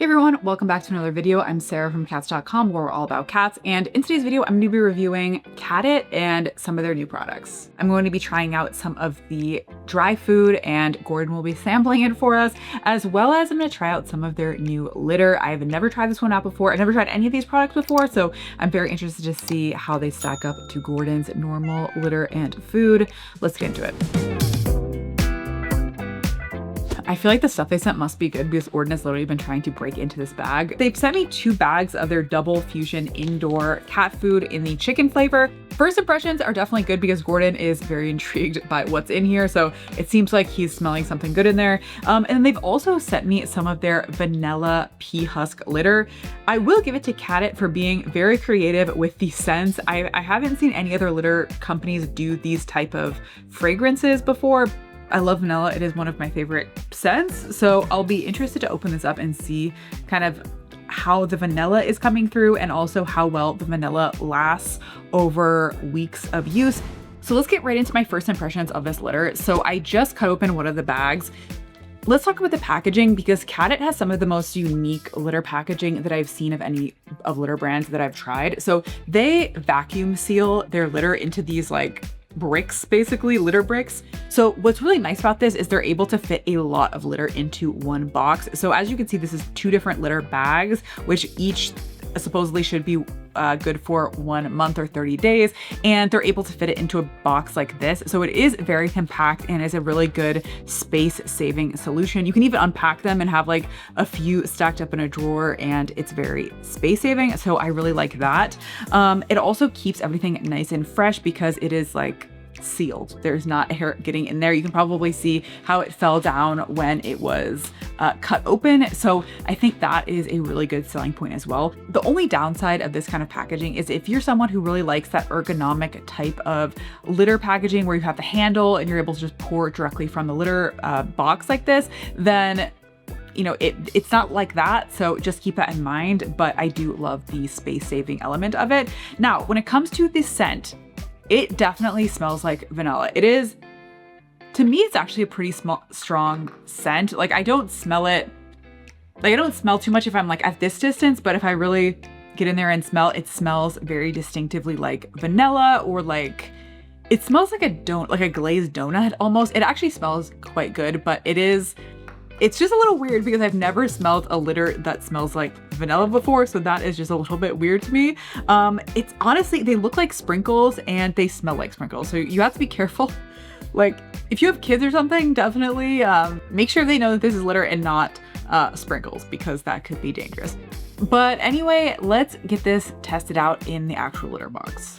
Hey everyone, welcome back to another video. I'm Sarah from cats.com, where we're all about cats. And in today's video, I'm going to be reviewing Catit and some of their new products. I'm going to be trying out some of the dry food, and Gordon will be sampling it for us, as well as I'm going to try out some of their new litter. I've never tried this one out before. I've never tried any of these products before, so I'm very interested to see how they stack up to Gordon's normal litter and food. Let's get into it. I feel like the stuff they sent must be good because Gordon has literally been trying to break into this bag. They've sent me 2 bags of their Double Fusion indoor cat food in the chicken flavor. First impressions are definitely good because Gordon is very intrigued by what's in here. So it seems like he's smelling something good in there. And they've also sent me some of their vanilla pea husk litter. I will give it to Catit for being very creative with the scents. I haven't seen any other litter companies do these type of fragrances before. I love vanilla. It is one of my favorite scents. So I'll be interested to open this up and see kind of how the vanilla is coming through and also how well the vanilla lasts over weeks of use. So let's get right into my first impressions of this litter. So I just cut open one of the bags. Let's talk about the packaging because Catit has some of the most unique litter packaging that I've seen of any of litter brands that I've tried. So they vacuum seal their litter into these like bricks, basically litter bricks. So what's really nice about this is they're able to fit a lot of litter into one box. So as you can see, this is 2 different litter bags, which each supposedly should be good for 1 month or 30 days. And they're able to fit it into a box like this. So it is very compact and is a really good space saving solution. You can even unpack them and have like a few stacked up in a drawer and it's very space saving. So I really like that. It also keeps everything nice and fresh because it is like sealed. There's not air getting in there. You can probably see how it fell down when it was cut open. So I think that is a really good selling point as well. The only downside of this kind of packaging is if you're someone who really likes that ergonomic type of litter packaging where you have the handle and you're able to just pour directly from the litter box like this, then you know, it's not like that. So just keep that in mind. But I do love the space saving element of it. Now, when it comes to the scent, it definitely smells like vanilla. It is, to me, it's actually a pretty strong scent. Like I don't smell it, like I don't smell too much if I'm like at this distance, but if I really get in there and smell, it smells very distinctively like vanilla, or like, it smells like like a glazed donut almost. It actually smells quite good, but it's just a little weird because I've never smelled a litter that smells like vanilla before. So that is just a little bit weird to me. It's honestly, they look like sprinkles and they smell like sprinkles. So you have to be careful. Like if you have kids or something, definitely make sure they know that this is litter and not sprinkles, because that could be dangerous. But anyway, let's get this tested out in the actual litter box.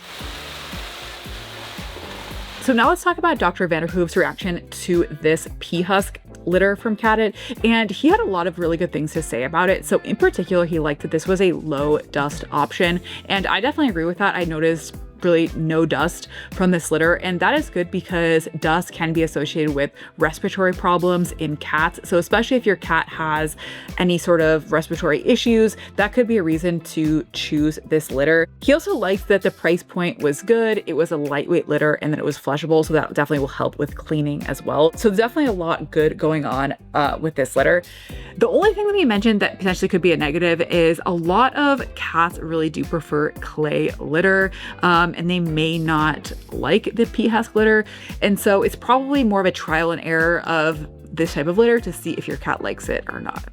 So now let's talk about Dr. Vanderhoof's reaction to this pea husk litter from Catit, and he had a lot of really good things to say about it. So in particular, he liked that this was a low dust option, and I definitely agree with that. I noticed really no dust from this litter, and that is good because dust can be associated with respiratory problems in cats. So especially if your cat has any sort of respiratory issues, that could be a reason to choose this litter. He also liked that the price point was good. It was a lightweight litter and that it was flushable, so that definitely will help with cleaning as well. So definitely a lot good going on with this litter. The only thing that he mentioned that potentially could be a negative is a lot of cats really do prefer clay litter. And they may not like the pea husk litter. And so it's probably more of a trial and error of this type of litter to see if your cat likes it or not.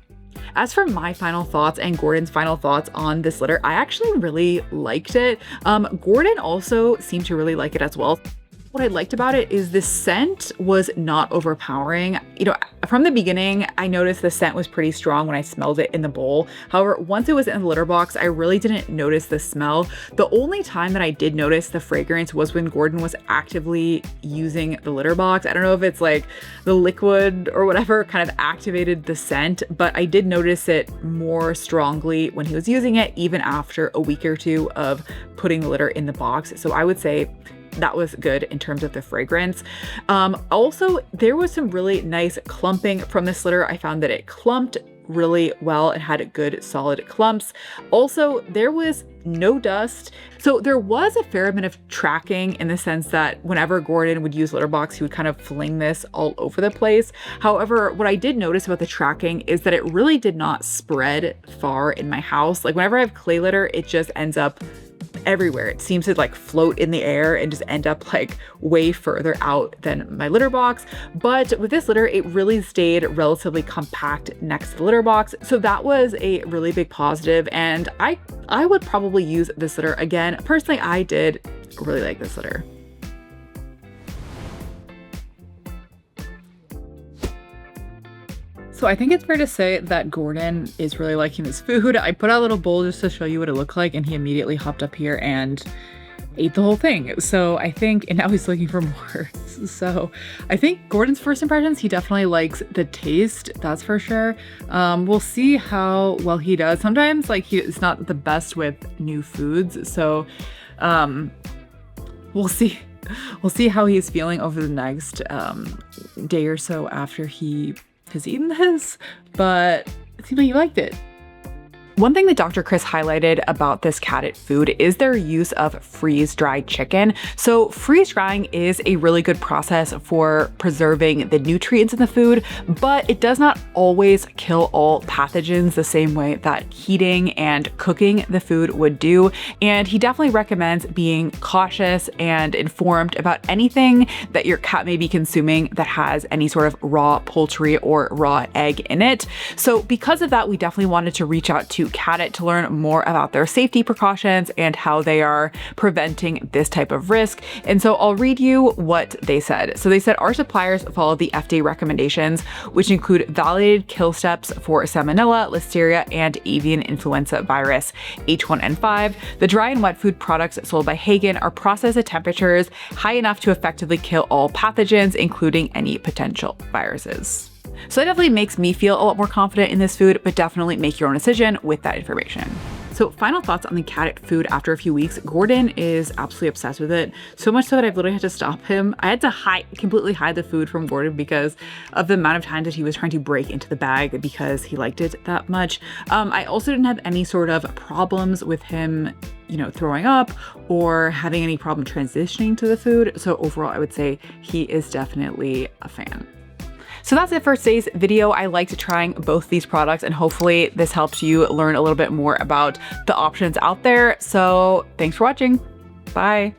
As for my final thoughts and Gordon's final thoughts on this litter, I actually really liked it. Gordon also seemed to really like it as well. What I liked about it is the scent was not overpowering. You know, from the beginning, I noticed the scent was pretty strong when I smelled it in the bowl. However, once it was in the litter box, I really didn't notice the smell. The only time that I did notice the fragrance was when Gordon was actively using the litter box. I don't know if it's like the liquid or whatever kind of activated the scent, but I did notice it more strongly when he was using it, even after a week or 2 of putting the litter in the box. So I would say that was good in terms of the fragrance. Also, there was some really nice clumping from this litter. I found that it clumped really well and had good solid clumps. Also, there was no dust. So there was a fair amount of tracking in the sense that whenever Gordon would use litter box, he would kind of fling this all over the place. However, what I did notice about the tracking is that it really did not spread far in my house. Like whenever I have clay litter, it just ends up everywhere. It seems to like float in the air and just end up like way further out than my litter box. But with this litter, it really stayed relatively compact next to the litter box. So that was a really big positive. And I would probably use this litter again. Personally, I did really like this litter. So I think it's fair to say that Gordon is really liking this food. I put out a little bowl just to show you what it looked like, and he immediately hopped up here and ate the whole thing. So I think, and now he's looking for more. So I think Gordon's first impressions, he definitely likes the taste, that's for sure. We'll see how well he does. Sometimes like he's not the best with new foods. So we'll see. We'll see how he's feeling over the next day or so after he has eaten this, but it seemed like he liked it. One thing that Dr. Chris highlighted about this Catit food is their use of freeze-dried chicken. So freeze-drying is a really good process for preserving the nutrients in the food, but it does not always kill all pathogens the same way that heating and cooking the food would do. And he definitely recommends being cautious and informed about anything that your cat may be consuming that has any sort of raw poultry or raw egg in it. So because of that, we definitely wanted to reach out to Catit to learn more about their safety precautions and how they are preventing this type of risk. And so I'll read you what they said. So they said our suppliers follow the FDA recommendations, which include validated kill steps for Salmonella, Listeria, and avian influenza virus H1N5. The dry and wet food products sold by Hagen are processed at temperatures high enough to effectively kill all pathogens, including any potential viruses. So that definitely makes me feel a lot more confident in this food, but definitely make your own decision with that information. So final thoughts on the Catit food after a few weeks. Gordon is absolutely obsessed with it. So much so that I've literally had to stop him. I had to completely hide the food from Gordon because of the amount of times that he was trying to break into the bag because he liked it that much. I also didn't have any sort of problems with him throwing up or having any problem transitioning to the food. So overall, I would say he is definitely a fan. So that's it for today's video. I liked trying both these products and hopefully this helps you learn a little bit more about the options out there. So thanks for watching. Bye.